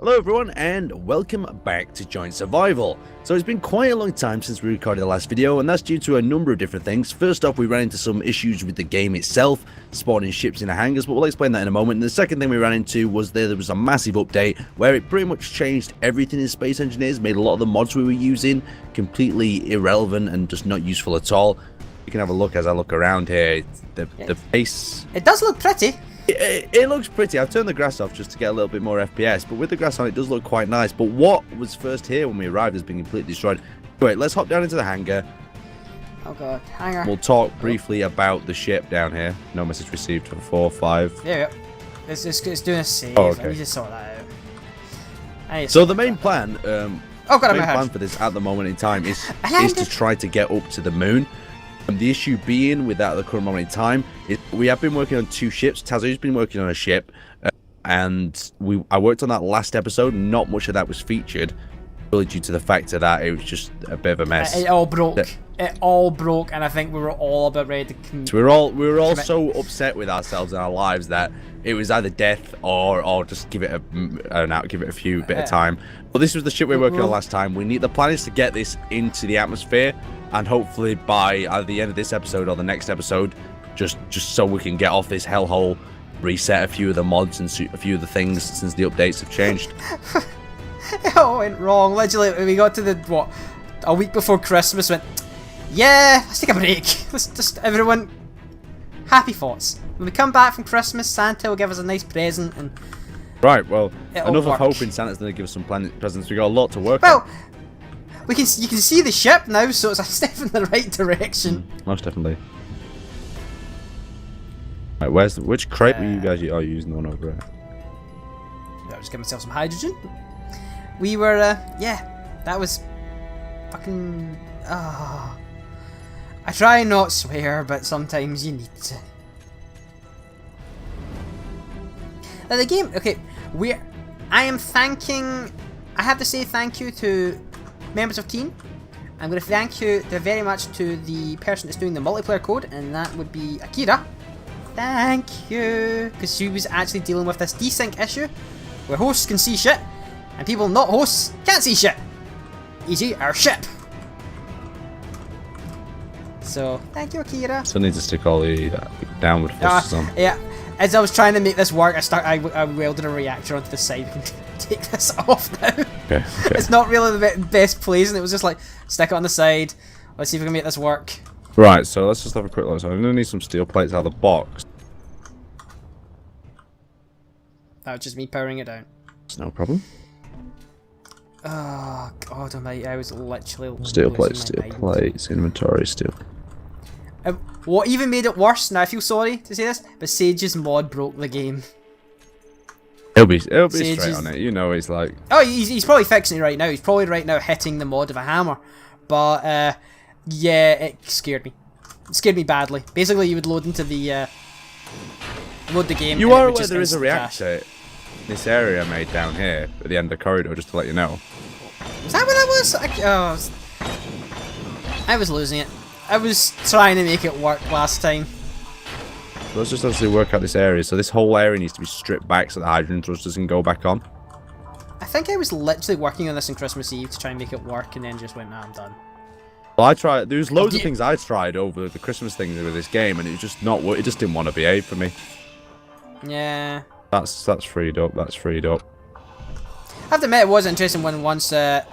Hello everyone and welcome back to Joint Survival. So it's been quite a long time since we recorded the last video, and that's due to a number of different things. First off, we ran into some issues with the game itself, spawning ships in the hangars, but we'll explain that in a moment. And the second thing we ran into was there was a massive update where it pretty much changed everything in Space Engineers, made a lot of the mods we were using completely irrelevant and just not useful at all. You can have a look as I look around here. The base... It does look pretty. It looks pretty. I've turned the grass off just to get a little bit more FPS, but with the grass on it does look quite nice. But what was first here when we arrived has been completely destroyed. Anyway, let's hop down into the hangar. Oh god, hangar. We'll talk briefly about the ship down here. No message received for 4, 5. There we go. It's doing a save. Oh, okay. I need to sort that out. So the main plan, oh god, the main plan for this at the moment in time is to try to get up to the moon. The issue being with that at the current moment in time is we have been working on 2 ships. Tazo's been working on a ship, and I worked on that last episode. Not much of that was featured, really due to the fact that it was just a bit of a mess. It all broke. It all broke, and I think we were all about ready to. So we were all so upset with ourselves and our lives that it was either death or just give it a few bit of time. But this was the ship we were working on last time. The plan is to get this into the atmosphere, and hopefully by either the end of this episode or the next episode, just so we can get off this hellhole, reset a few of the mods and a few of the things since the updates have changed. It all went wrong. Literally, we got to a week before Christmas. Went, yeah, let's take a break. Let's just everyone happy thoughts. When we come back from Christmas, Santa will give us a nice present and. Right. Well, enough of hoping Santa's going to give us some presents. We got a lot to work on. Well, you can see the ship now, so it's a step in the right direction. Most definitely. Right, which crate were you guys using on over there? I'll just give myself some hydrogen. We were, yeah, that was fucking. I try not swear, but sometimes you need to. Now the game, okay, I have to say thank you to members of team. I'm going to thank you very much to the person that's doing the multiplayer code, and that would be Akira. Thank you, because she was actually dealing with this desync issue where hosts can see shit and people not hosts can't see shit. E.g. our ship. So thank you, Akira. Still need to stick all the downward thrusters on. Yeah, as I was trying to make this work, I welded a reactor onto the side. We can take this off now. Okay. It's not really the best place, and it was just like, stick it on the side. Let's see if we can make this work. Right, so let's just have a quick look. So I'm going to need some steel plates out of the box. That was just me powering it down. It's no problem. Oh god almighty, I was literally steel plates, inventory, steel. What even made it worse, now I feel sorry to say this, but Sage's mod broke the game. He'll be straight on it, you know he's like... Oh, he's probably fixing it right now. He's probably right now hitting the mod of a hammer. But, yeah, it scared me. It scared me badly. Basically, you would load into the, load the game. You are aware there is a reactor in this area made down here at the end of the corridor, just to let you know. Was that what that was? I was losing it. I was trying to make it work last time. Let's just actually work out this area. So this whole area needs to be stripped back so the hydrogen thrusters can go back on. I think I was literally working on this on Christmas Eve to try and make it work, and then just went, nah, I'm done. Well, I tried. There's loads of things I tried over the Christmas things with this game, and it was just not. It just didn't want to behave for me. Yeah. That's freed up. That's freed up. I have to admit, it was interesting when once the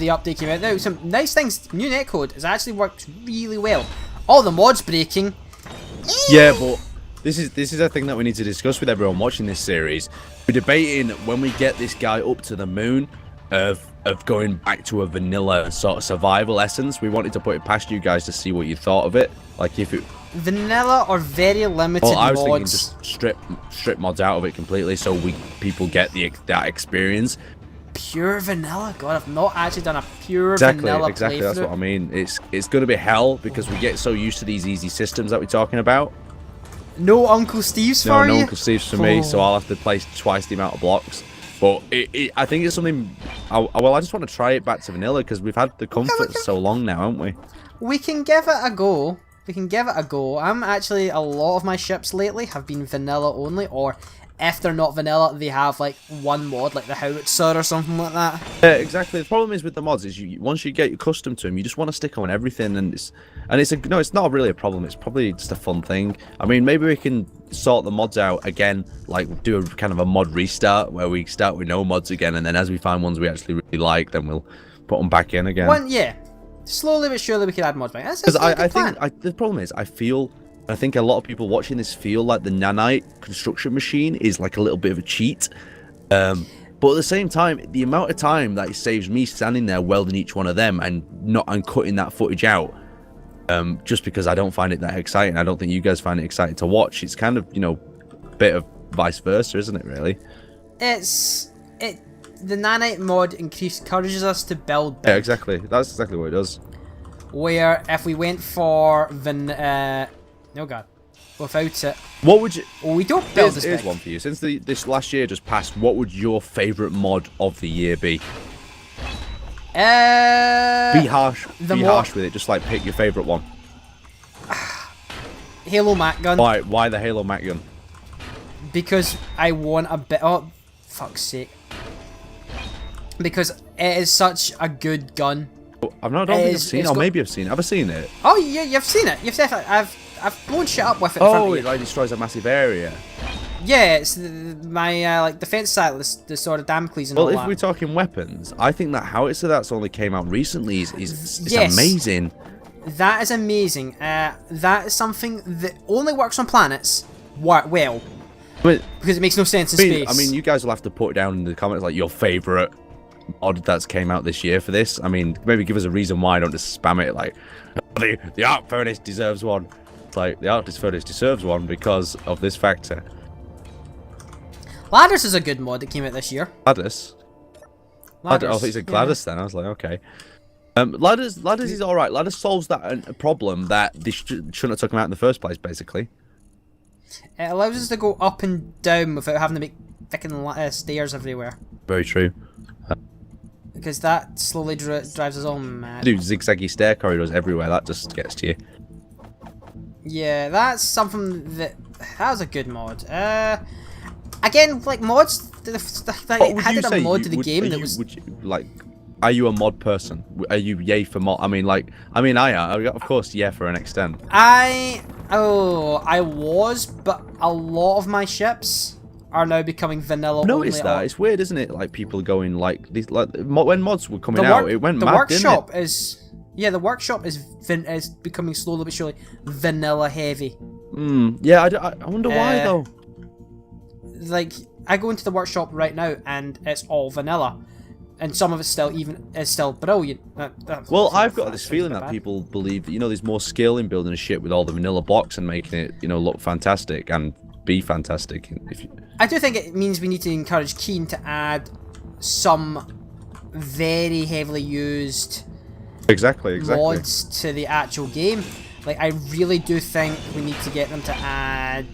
update came out. Now, some nice things. New netcode has actually worked really well. All the mods breaking. Yeah, but this is a thing that we need to discuss with everyone watching this series. We're debating when we get this guy up to the moon of going back to a vanilla sort of survival essence. We wanted to put it past you guys to see what you thought of it. Like if it vanilla or very limited mods. I was thinking just strip mods out of it completely so people get that experience. Pure vanilla? God, I've not actually done a pure vanilla Exactly, that's what I mean. It's going to be hell because we get so used to these easy systems that we're talking about. No Uncle Steve's for you? No Uncle Steve's for me, so I'll have to place twice the amount of blocks. But I think it's something... I just want to try it back to vanilla because we've had the comfort for so long now, haven't we? We can give it a go. I'm actually... A lot of my ships lately have been vanilla only, or if they're not vanilla, they have like one mod, like the howitzer or something like that. Yeah, exactly. The problem is with the mods is once you get accustomed to them, you just want to stick on everything, and it's not really a problem. It's probably just a fun thing. I mean, maybe we can sort the mods out again, like do a kind of a mod restart where we start with no mods again, and then as we find ones we actually really like, then we'll put them back in again. Yeah, slowly but surely we can add mods back. Because I think the problem is I think a lot of people watching this feel like the nanite construction machine is like a little bit of a cheat. But at the same time, the amount of time that it saves me standing there welding each one of them and cutting that footage out, just because I don't find it that exciting. I don't think you guys find it exciting to watch. It's kind of, you know, a bit of vice versa, isn't it, really? The nanite mod encourages us to build big. Yeah, exactly. That's exactly what it does. Where if we went for oh god, without it, what would you? Well, we don't build this Here's big. one for you. Since this last year just passed, what would your favourite mod of the year be? Be harsh. Be harsh with it. Just like pick your favourite one. Halo Mac Gun. Why? Why the Halo Mac Gun? Because I want a bit. Oh, fuck's sake! Because it is such a good gun. I don't think I've seen it. Or maybe I've seen it. Have I seen it? Oh yeah, you've seen it. You've definitely. I've blown shit up with it. In front of you. It like destroys a massive area. Yeah, it's my like defense sightless, the sort of Damocles and all that. Well, if we're talking weapons, I think that howitzer that's only came out recently is Yes. amazing. That is amazing. That is something that only works on planets. Well, But because it makes no sense in space. I mean, you guys will have to put down in the comments like your favourite mod that's came out this year for this. I mean, maybe give us a reason why. Don't just spam it like the arc furnace deserves one. It's like the arc furnace deserves one because of this factor. Ladders is a good mod that came out this year. Gladys. I thought you said Gladys then. I was like, okay. Ladders is alright. Ladders solves that a problem that they shouldn't have took him out in the first place, basically. It allows us to go up and down without having to make fucking stairs everywhere. Very true. Because that slowly drives us all mad. Do zigzaggy stair corridors everywhere. That just gets to you. Yeah, that's something that was a good mod. Again, like mods, I added a mod to the game that was. Are you a mod person? Are you yay for mod? I mean, of course, yeah, for an extent. I was, but a lot of my ships are now becoming vanilla. I've noticed that. It's weird, isn't it? Like people going like these, like when mods were coming out, it went mad, didn't it? The workshop is becoming slowly but surely vanilla heavy. Yeah, I wonder why though. Like I go into the workshop right now and it's all vanilla, and some of it is still brilliant. Well, I've got this feeling that people believe that, you know, there's more skill in building a ship with all the vanilla blocks and making it, you know, look fantastic and be fantastic. I do think it means we need to encourage Keen to add some very heavily used exactly mods to the actual game. Like, I really do think we need to get them to add.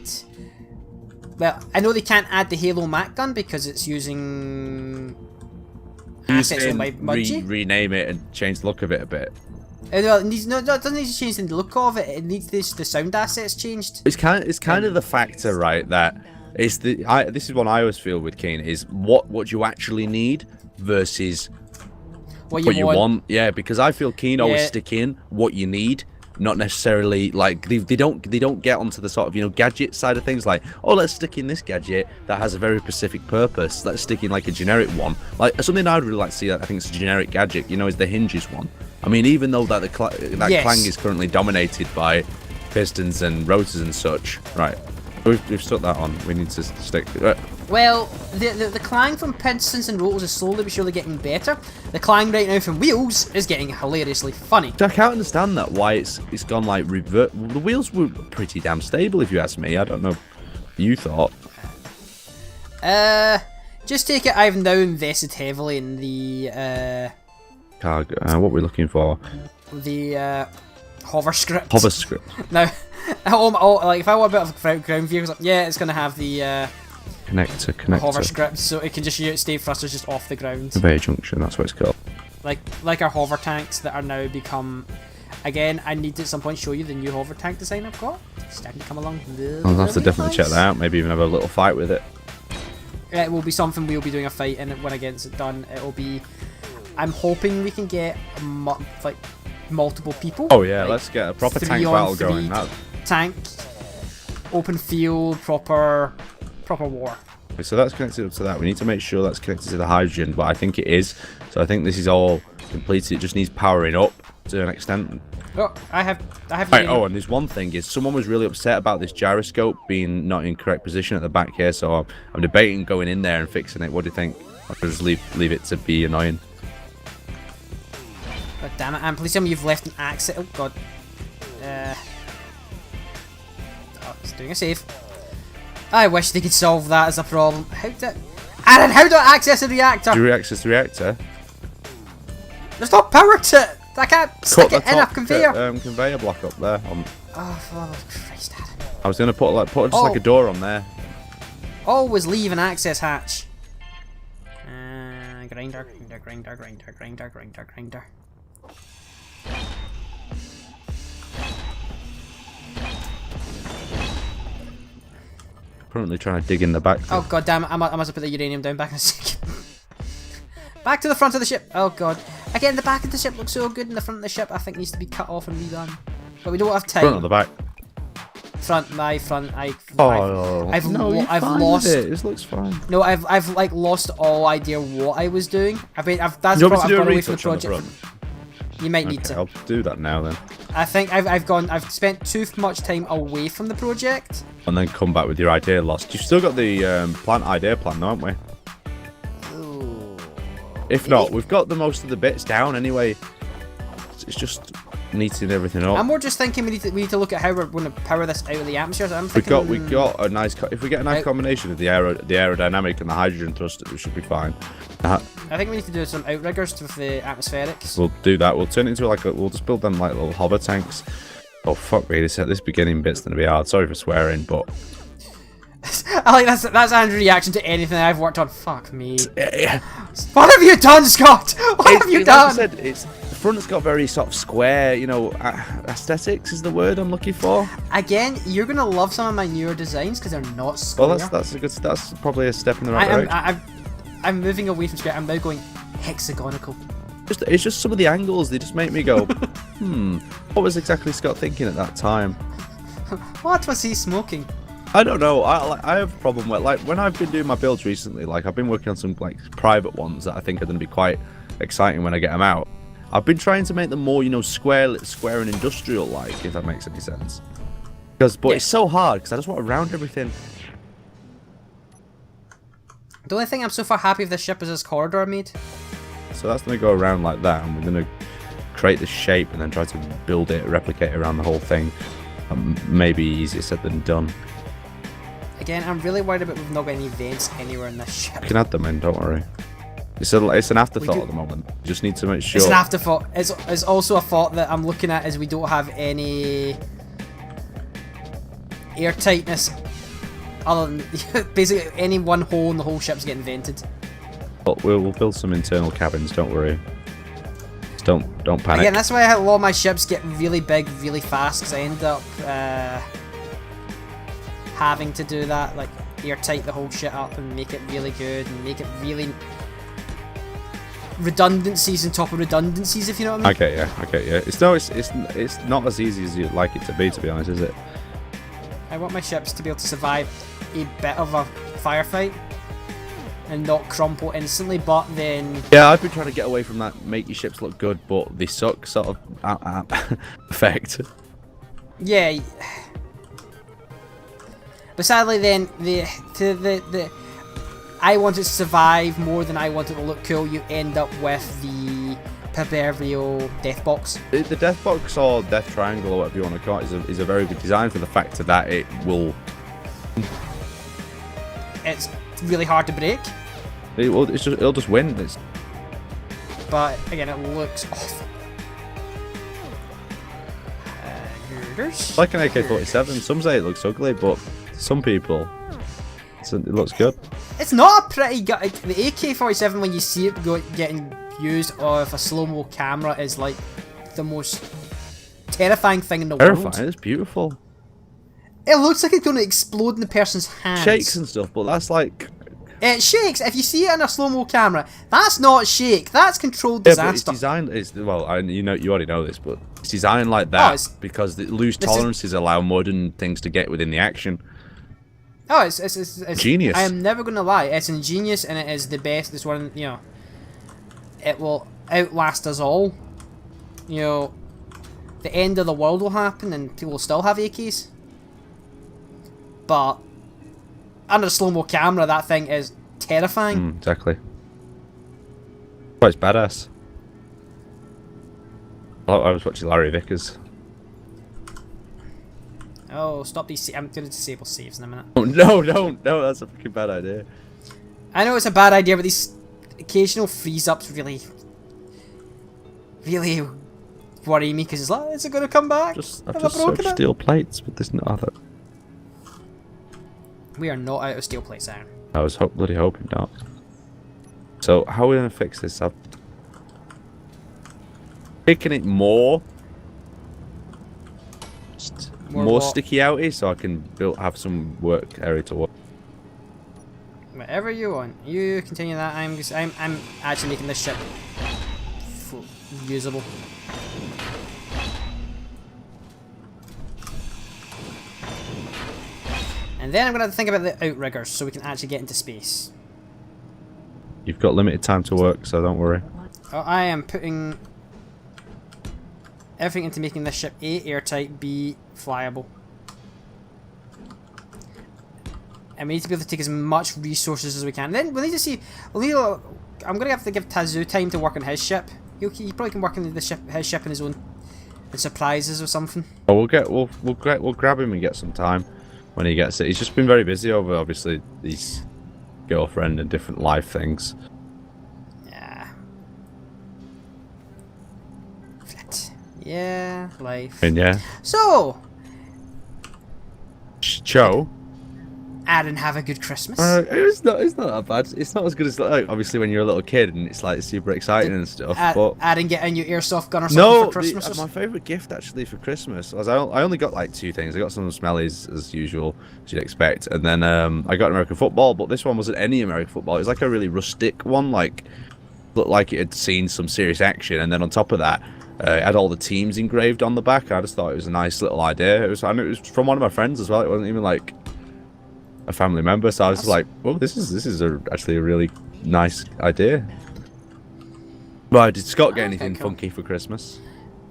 Well, I know they can't add the Halo Mac Gun because it's using assets owned by Mudgy. Rename it and change the look of it a bit. Well, it doesn't need to change the look of it. It needs the sound assets changed. It's kind of the factor, right? That it's this is what I always feel with Keen is what you actually need versus what you want. Yeah, because I feel Keen always stick in what you need. Not necessarily like they don't get onto the sort of, you know, gadget side of things, like, oh, let's stick in this gadget that has a very specific purpose. Let's stick in like a generic one, like something I'd really like to see. That I think it's a generic gadget, you know, is the hinges one. I mean, even though that clang is currently dominated by pistons and rotors and such, right? We've stuck that on. We need to stick. Well, the clang from pistons and rotors is slowly but surely getting better. The clang right now from wheels is getting hilariously funny. I can't understand that, why it's gone like revert. The wheels were pretty damn stable, if you ask me. I don't know. You thought? Just take it. I've now invested heavily in the Cargo. What we're looking for? The hover script. Hover script. Now, like if I want a bit of ground vehicles, it's gonna have the connector hover script, so it can just use state thrusters just off the ground. Conveyor junction, that's what it's called. Like our hover tanks that are now become. Again, I need to at some point show you the new hover tank design I've got. It's starting to come along. I'll have to definitely check that out. Maybe even have a little fight with it. it will be something we'll be doing a fight in when it gets it done. It will be. I'm hoping we can get like multiple people. Oh yeah, like let's get a proper 3 tank on battle 3 going. Tank, open field, proper war. So that's connected up to that. We need to make sure that's connected to the hydrogen, but I think it is. So I think this is all completed. It just needs powering up to an extent. Oh, I have. Right, oh, and there's one thing is someone was really upset about this gyroscope being not in correct position at the back here. So I'm debating going in there and fixing it. What do you think? I could just leave it to be annoying. God damn it! And please tell me you've left an access. Oh god. Oh, it's doing a save. I wish they could solve that as a problem. Aaron, how do I access the reactor? Do you access the reactor? There's no power to it. I can't stick it in a conveyor. Conveyor block up there. Oh, for Christ, Aaron. I was gonna put just like a door on there. Always leave an access hatch. Grinder. Currently trying to dig in the back. Oh god damn it, I must have put the uranium down back in a second. Back to the front of the ship. Oh god. Again, the back of the ship looks so good, and the front of the ship I think needs to be cut off and redone. But we don't have time. Front or the back? Front. I've no, lost it. This looks fine. No, I've like lost all idea what I was doing. That's you what want me to do I've a gone away from the retouch on the project. front? You might need to. I'll do that now then. I think I've spent too much time away from the project. And then come back with your idea lost. You've still got the idea plan, though, haven't we? Ooh. If not, we've got the most of the bits down anyway. It's just neating everything up. I'm more just thinking we need to look at how we're going to power this out of the atmosphere. So I'm thinking, we got a nice. If we get a nice combination of the aerodynamic and the hydrogen thrust, it should be fine. I think we need to do some outriggers with the atmospherics. We'll do that. We'll turn it into we'll just build them like little hover tanks. Oh fuck me! This beginning bit's gonna be hard. Sorry for swearing, but I like that's Andrew's reaction to anything I've worked on. Fuck me. What have you done, Scott? What have you done? Like I said, the front's got very sort of square. You know, aesthetics is the word I'm looking for. Again, you're gonna love some of my newer designs because they're not square. Well, that's probably a step in the right direction. I'm moving away from square. I'm now going hexagonal. It's just some of the angles. They just make me go, what was exactly Scott thinking at that time? What was he smoking? I don't know. I have a problem with like when I've been doing my builds recently. Like I've been working on some like private ones that I think are going to be quite exciting when I get them out. I've been trying to make them more, square and industrial like, if that makes any sense. But it's so hard because I just want to round everything. The only thing I'm so far happy with this ship is this corridor I made. So that's going to go around like that, and we're going to create this shape and then try to build it, replicate it around the whole thing. Maybe easier said than done. Again, I'm really worried about we've not got any vents anywhere in this ship. You can add them in, don't worry. It's an afterthought at the moment. You just need to make sure. It's an afterthought. It's also a thought that I'm looking at is we don't have any airtightness other than basically any one hole in the whole ship's getting vented. But we'll build some internal cabins, don't worry. Just don't panic. Again, that's why a lot of my ships get really big really fast because I end up having to do that, like airtight the whole shit up and make it really good and make it really redundancies on top of redundancies, if you know what I mean. Okay, yeah. It's not as easy as you'd like it to be honest, is it? I want my ships to be able to survive a bit of a firefight and not crumple instantly, but then... Yeah, I've been trying to get away from that make your ships look good, but they suck sort of effect. Yeah. But sadly then, I want it to survive more than I want it to look cool. You end up with the proverbial death box. The death box or death triangle or whatever you want to call it is a very good design for the fact that it will... It's really hard to break. It'll just win. But again, it looks awful. It's like an AK-47. Some say it looks ugly, but some people, it looks good. It's not a pretty good. The AK-47, when you see it getting used off a slow-mo camera, is like the most terrifying thing in the world. Terrifying. It's beautiful. It looks like it's going to explode in the person's hands. Shakes and stuff, but that's like It shakes. If you see it on a slow-mo camera, that's not shake. That's controlled Yeah, disaster. but it's designed. You already know this, but it's designed like that because the loose tolerances allow modern things to get within the action. Oh, it's genius. I am never gonna lie. It's ingenious and it is the best. It's one, you know. It will outlast us all. You know, the end of the world will happen and people will still have AKs. But under a slow-mo camera, that thing is terrifying. Exactly. Oh, it's badass. I was watching Larry Vickers. Oh, stop these. I'm going to disable saves in a minute. Oh, no, don't. No, that's a freaking bad idea. I know it's a bad idea, but these occasional freeze-ups really worry me because it's like, is it going to come back? I've just switched steel plates, but there's no other. We are not out of steel plates, Aaron. I was bloody hoping not. So, how are we going to fix this up? Making it more sticky outy so I can have some work area to work. Whatever you want, you continue that. I'm actually making this ship usable. And then I'm gonna think about the outriggers so we can actually get into space. You've got limited time to work, so don't worry. Oh, I am putting everything into making this ship A, airtight, B, flyable. And we need to be able to take as much resources as we can. Then we need to see. I'm gonna have to give Tazu time to work on his ship. He probably can work on his ship in his own surprises or something. Oh, we'll grab him and get some time when he gets it. He's just been very busy over obviously his girlfriend and different life things. Yeah. Flat. Yeah, life. And yeah. So, Joe. Aaron, have a good Christmas. It's not that bad. It's not as good as like obviously when you're a little kid and it's like super exciting and stuff. But Aaron get a new airsoft gun or something for Christmas. My favourite gift actually for Christmas was I only got like two things. I got some smellies as usual, as you'd expect, and then I got American football. But this one wasn't any American football. It was like a really rustic one, like looked like it had seen some serious action, and then on top of that. It had all the teams engraved on the back. I just thought it was a nice little idea. It was from one of my friends as well. It wasn't even like a family member, so I was like, "Well, this is actually a really nice idea." Right, did Scott get anything funky for Christmas?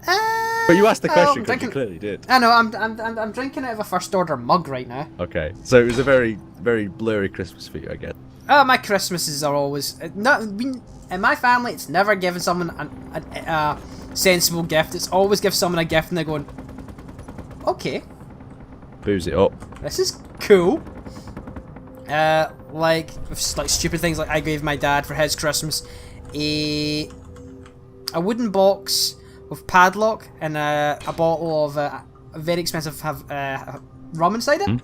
But you asked the question because you clearly did. I know. I'm drinking out of a first order mug right now. Okay, so it was a very blurry Christmas for you, I guess. Oh, my Christmases are always in my family. It's never given someone a sensible gift. It's always give someone a gift and they're going, "Okay, booze it up. This is cool." Like stupid things like I gave my dad for his Christmas a wooden box with padlock and a bottle of a very expensive rum inside it.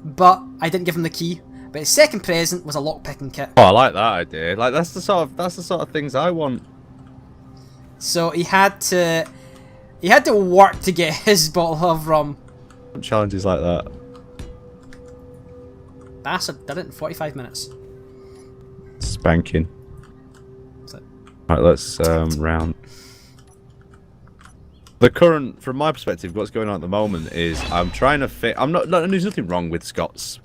But I didn't give him the key. But his second present was a lockpicking kit. Oh, I like that idea. Like that's the sort of things I want. So he had to work to get his bottle of rum. Challenges like that. Bastard did it in 45 minutes. Spanking. Right, let's round. The current, from my perspective, what's going on at the moment is I'm trying to fit. There's nothing wrong with Scott's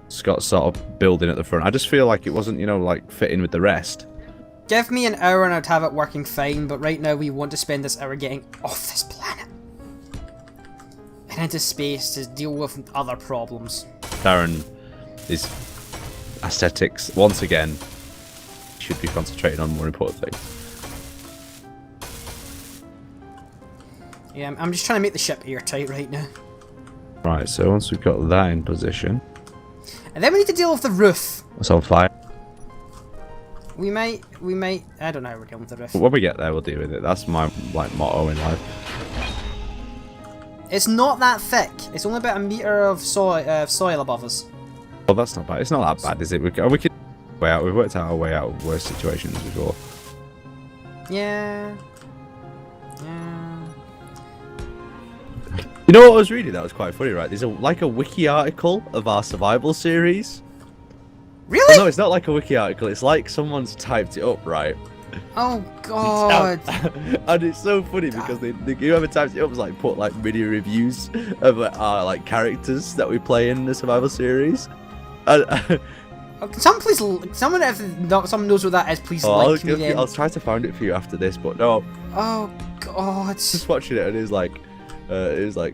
sort of building at the front. I just feel like it wasn't, like fitting with the rest. Give me an hour and I'd have it working fine, but right now we want to spend this hour getting off this planet and into space to deal with other problems. Darren is aesthetics once again. Should be concentrating on more important things. Yeah, I'm just trying to make the ship airtight right now. Right, so once we've got that in position, and then we need to deal with the roof. It's on fire. We might. I don't know how we're dealing with the roof. But when we get there, we'll deal with it. That's my motto in life. It's not that thick. It's only about a meter of soil above us. Well, that's not bad. It's not that bad, is it? We can way out. We've worked out our way out of worse situations before. Yeah. You know what I was reading? That was quite funny, right? There's like a wiki article of our survival series. Really? Well, no, it's not like a wiki article. It's like someone's typed it up, right? Oh god. And it's so funny because whoever types it up has like put like video reviews of our like characters that we play in the survival series. Someone please, someone if not, someone knows what that is, please like me then. I'll try to find it for you after this, but no. Oh god. Just watching it and it was like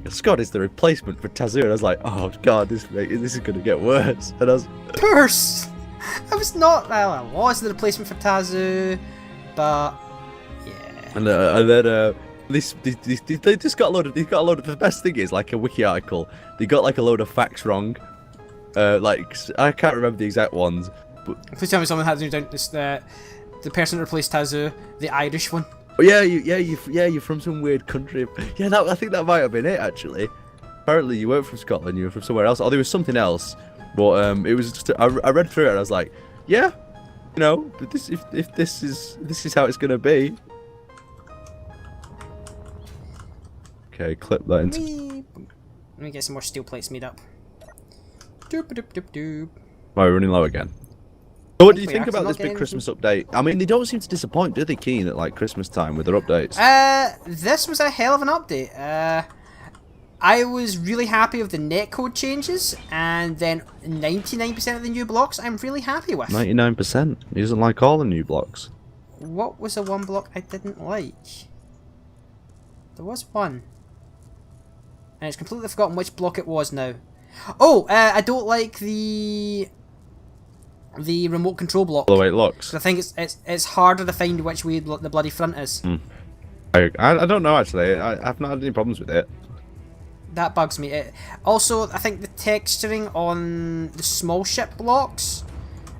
Scott is the replacement for Tazoo, and I was like, oh god, this is gonna get worse. And I was Purse. I was not. Well, I was the replacement for Tazoo, but yeah. And then they just got a load of. They got a load of. The best thing is like a wiki article. They got like a load of facts wrong. Like I can't remember the exact ones. But please tell me someone had to down this. The person that replaced Tazoo, the Irish one. Oh, you're from some weird country. Yeah, I think that might have been it actually. Apparently, you weren't from Scotland. You were from somewhere else. Or there was something else. But it was just. I read through it and I was like, yeah, you know, if this is how it's gonna be. Okay, clip that into. Let me get some more steel plates made up. Doop doop doop doop. Oh, we're running low again. So what do you think about this big Christmas update? I mean, they don't seem to disappoint, do they, Keen, at like Christmas time with their updates? This was a hell of an update. I was really happy with the netcode changes, and then 99% of the new blocks I'm really happy with. 99%? He doesn't like all the new blocks. What was the one block I didn't like? There was one. And it's completely forgotten which block it was now. Oh, I don't like the remote control block. The way it looks. I think it's harder to find which way the bloody front is. I don't know actually. I've not had any problems with it. That bugs me. Also, I think the texturing on the small ship blocks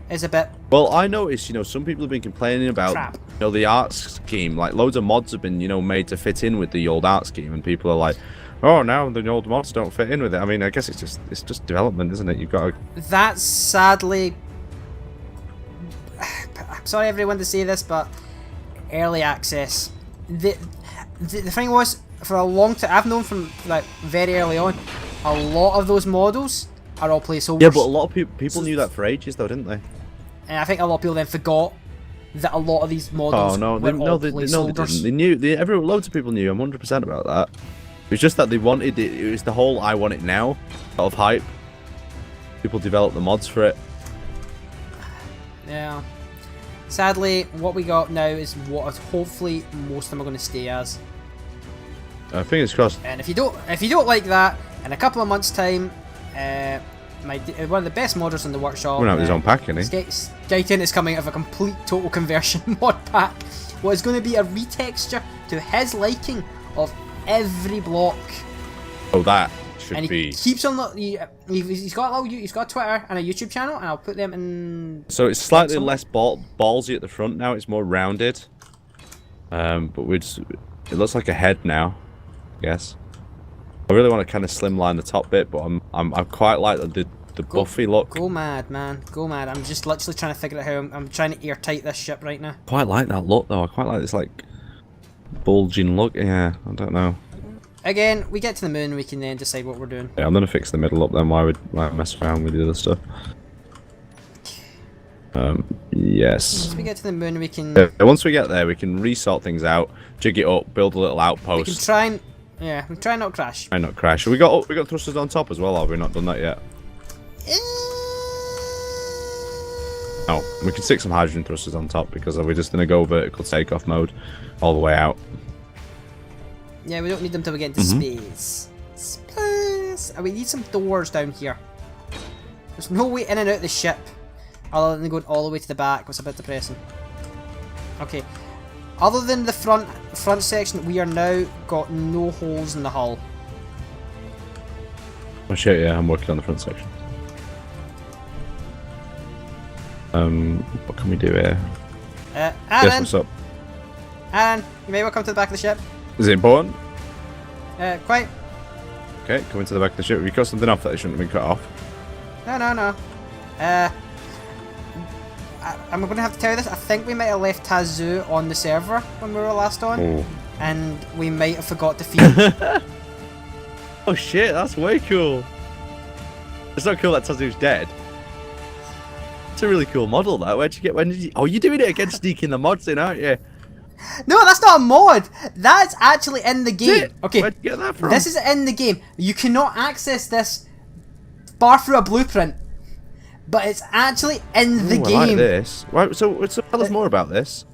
is a bit. Well, I noticed, you know, some people have been complaining about, crap. you know, the art scheme. Like loads of mods have been, you know, made to fit in with the old art scheme, and people are like, oh, now the old mods don't fit in with it. I mean, I guess it's just development, isn't it? You've got to. That's sadly. I'm sorry, everyone, to say this, but early access. The thing was, for a long time, I've known from like very early on, a lot of those models are all placeholders. Yeah, but a lot of people knew that for ages, though, didn't they? And I think a lot of people then forgot that a lot of these models were all placeholders. They knew. Loads of people knew. I'm 100% about that. It was just that they wanted it. It was the whole "I want it now" sort of hype. People developed the mods for it. Yeah. Sadly, what we got now is what hopefully most of them are going to stay as. Fingers crossed. And if you don't like that, in a couple of months' time, one of the best modders in the workshop. We're gonna have his own pack, isn't he? Skytin is coming out of a complete total conversion mod pack. What is going to be a retexture to his liking of every block. Oh, that should and he be. Keeps on. He's got a Twitter and a YouTube channel, and I'll put them in. So it's slightly less ballsy at the front now. It's more rounded. But it looks like a head now. I guess. I really want to kind of slimline the top bit, but I'm quite like the buffy look. Go mad, man. Go mad. I'm just literally trying to figure out how I'm trying to airtight this ship right now. Quite like that look though. I quite like this like bulging look. Yeah, I don't know. Again, we get to the moon, we can then decide what we're doing. Yeah, I'm gonna fix the middle up then. Why would I mess around with the other stuff? Yes. Once we get to the moon, we can. Once we get there, we can resort things out, jig it up, build a little outpost. We can try and we try not crash. Try not crash. We got thrusters on top as well. Have we not done that yet? Oh, we can stick some hydrogen thrusters on top because we're just gonna go vertical takeoff mode all the way out. Yeah, we don't need them till we get into space. Space! We need some doors down here. There's no way in and out of the ship other than going all the way to the back. It's a bit depressing. Okay. Other than the front section, we are now got no holes in the hull. Oh shit, yeah, I'm working on the front section. What can we do here? Aaron! Yes, what's up? Aaron, you may welcome to the back of the ship. Is it important? Quite. Okay, come into the back of the ship. We cut something off that shouldn't have been cut off. No. I'm going to have to tell you this. I think we might have left Tazoo on the server when we were last on. Oh. And we might have forgot to feed him. Oh shit, that's way cool. It's not cool that Tazu's dead. It's a really cool model, that. Where'd you get? When did you? Oh, you're doing it again, sneaking the mods in, aren't you? No, that's not a mod. That's actually in the game. Okay, Where'd you get that from? this is in the game. You cannot access this bar through a blueprint, but it's actually in the Ooh, game. I like this. Right, so tell us more about this.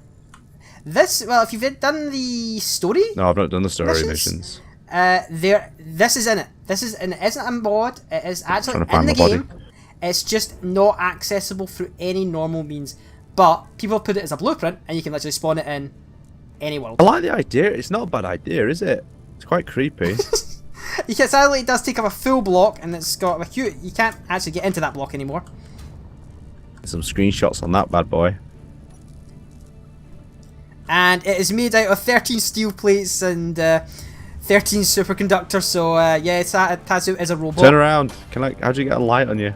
This, well, if you've done the story, No, I've not done the story missions. this is in it. This is, and it isn't a mod. It is actually Trying to find in the my game. body. It's just not accessible through any normal means. But people put it as a blueprint, and you can literally spawn it in any world. I like the idea. It's not a bad idea, is it? It's quite creepy. You can sadly, it does take up a full block, and it's got a huge. You can't actually get into that block anymore. Some screenshots on that bad boy. And it is made out of 13 steel plates and 13 superconductors. So yeah, Tazu is a robot. Turn around. How'd you get a light on you?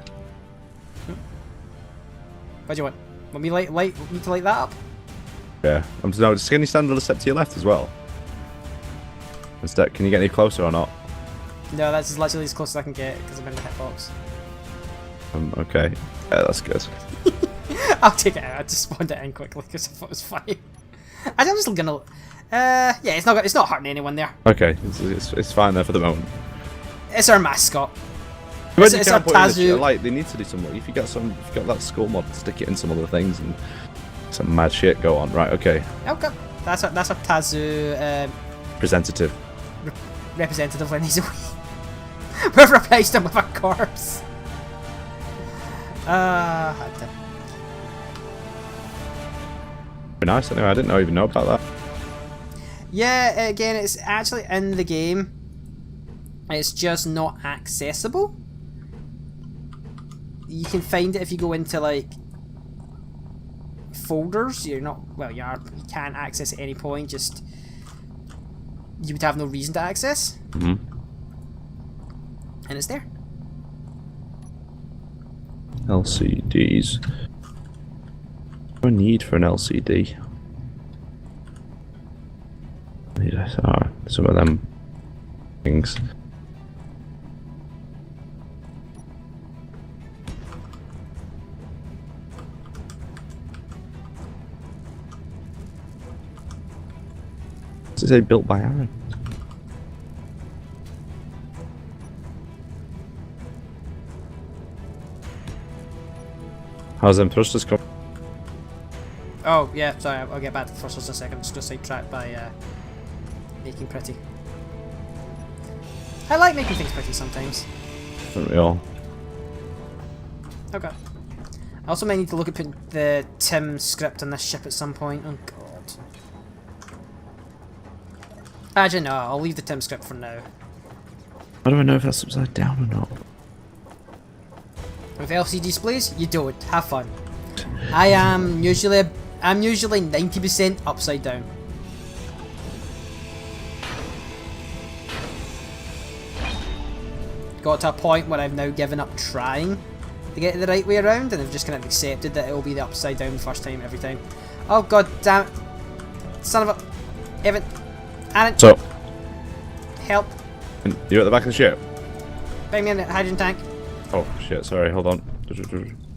What do you want? Want me need to light that up? Yeah. Can you stand on the step to your left as well? Instead, can you get any closer or not? No, that's literally as close as I can get because I'm in the hitbox. Okay. Yeah, that's good. I'll take it out. I just spawned it in quickly because I thought it was funny. I'm just gonna. Yeah, it's not hurting anyone there. Okay, it's fine there for the moment. It's our mascot. But It's our Tazu. Like, they need to do some. If you got that skull mod, stick it in some other things and some mad shit go on. Right? Okay. Okay, that's our Tazu Presentative. representative when he's away. We've replaced him with a corpse. Had to. Be nice. Anyway, I didn't even know about that. Yeah, again, it's actually in the game. It's just not accessible. You can find it if you go into like folders. You're not, well, you can't access at any point. Just you would have no reason to access. Mm-hmm. And it's there. LCDs. No need for an LCD. Some of them things. Does it say built by Aaron? How's them thrusters come? Oh, yeah, sorry, I'll get back to the first one in a second. I'm just going to sidetrack by making pretty. I like making things pretty sometimes. Don't we all? Okay. I also might need to look at putting the Tim script on this ship at some point. Oh, God. Actually, no, I'll leave the Tim script for now. How do I know if that's upside down or not? With LCD displays, you don't. Have fun. I'm usually 90% upside down. Got to a point where I've now given up trying to get it the right way around, and I've just kind of accepted that it will be the upside down the first time every time. Oh, God damn it. Son of a... Evan. Aaron. So, Help. you at the back of the ship? Bring me in the hydrogen tank. Oh shit, sorry, hold on.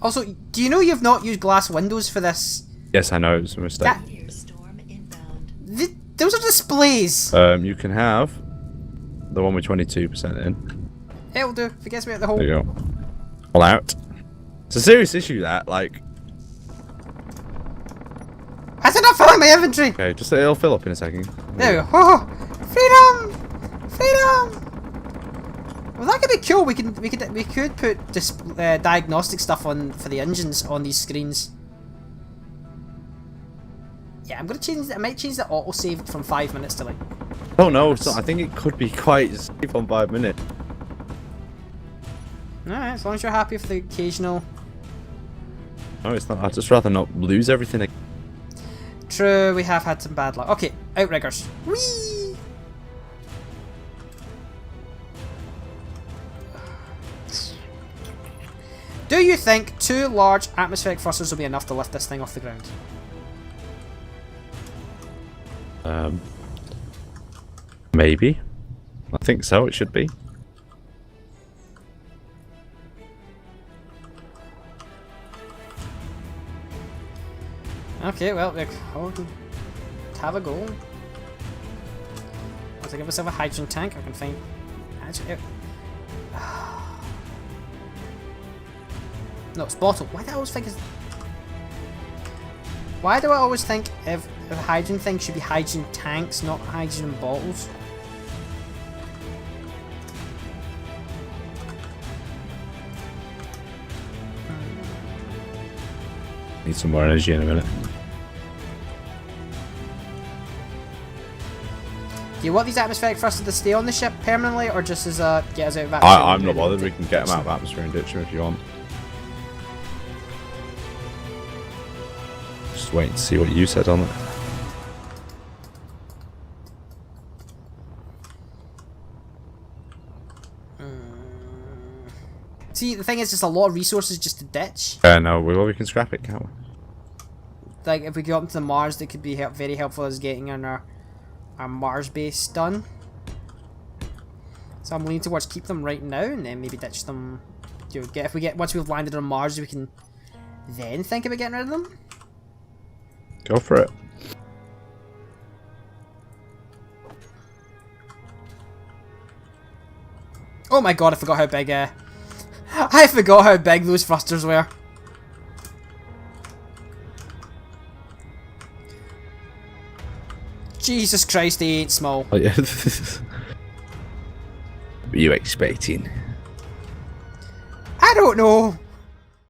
Also, do you know you've not used glass windows for this? Yes, I know, it was a mistake. Those are displays! You can have the one with 22% in. It'll do. If it gets me out the hole. There you go. All out. It's a serious issue, that, like... I did not fill in my inventory! Okay, just it'll fill up in a second. There we go. Oh, freedom! Freedom! Well, that could be cool. We could put diagnostic stuff on for the engines on these screens. Yeah, I'm gonna change. I might change the autosave from 5 minutes to like. Oh no, it's not. I think it could be quite safe on 5 minutes. Alright, as long as you're happy for the occasional. No, it's not. I'd just rather not lose everything. True, we have had some bad luck. Okay, outriggers. Whee! Do you think 2 large atmospheric thrusters will be enough to lift this thing off the ground? Maybe. I think so. It should be. Okay, well, have a go. Once I give myself a hydrogen tank, I can find hydrogen. No, it's bottle. Why do I always think it's... Why do I always think if a hydrogen thing should be hydrogen tanks, not hydrogen bottles? Need some more energy in a minute. Do you want these atmospheric thrusters to stay on the ship permanently, or just as a get us out of atmosphere? I'm not bothered. We can get them out of atmosphere and ditch them if you want. Just wait and see what you said on it. See, the thing is, just a lot of resources just to ditch. No, we can scrap it, can't we? Like, if we go up to the Mars, that could be very helpful as getting on our Mars base done. So I'm leaning towards keep them right now, and then maybe ditch them. Once we've landed on Mars, we can then think about getting rid of them. Go for it. Oh my god, I forgot how big. I forgot how big those thrusters were. Jesus Christ, they ain't small. Oh, yeah. Were you expecting? I don't know.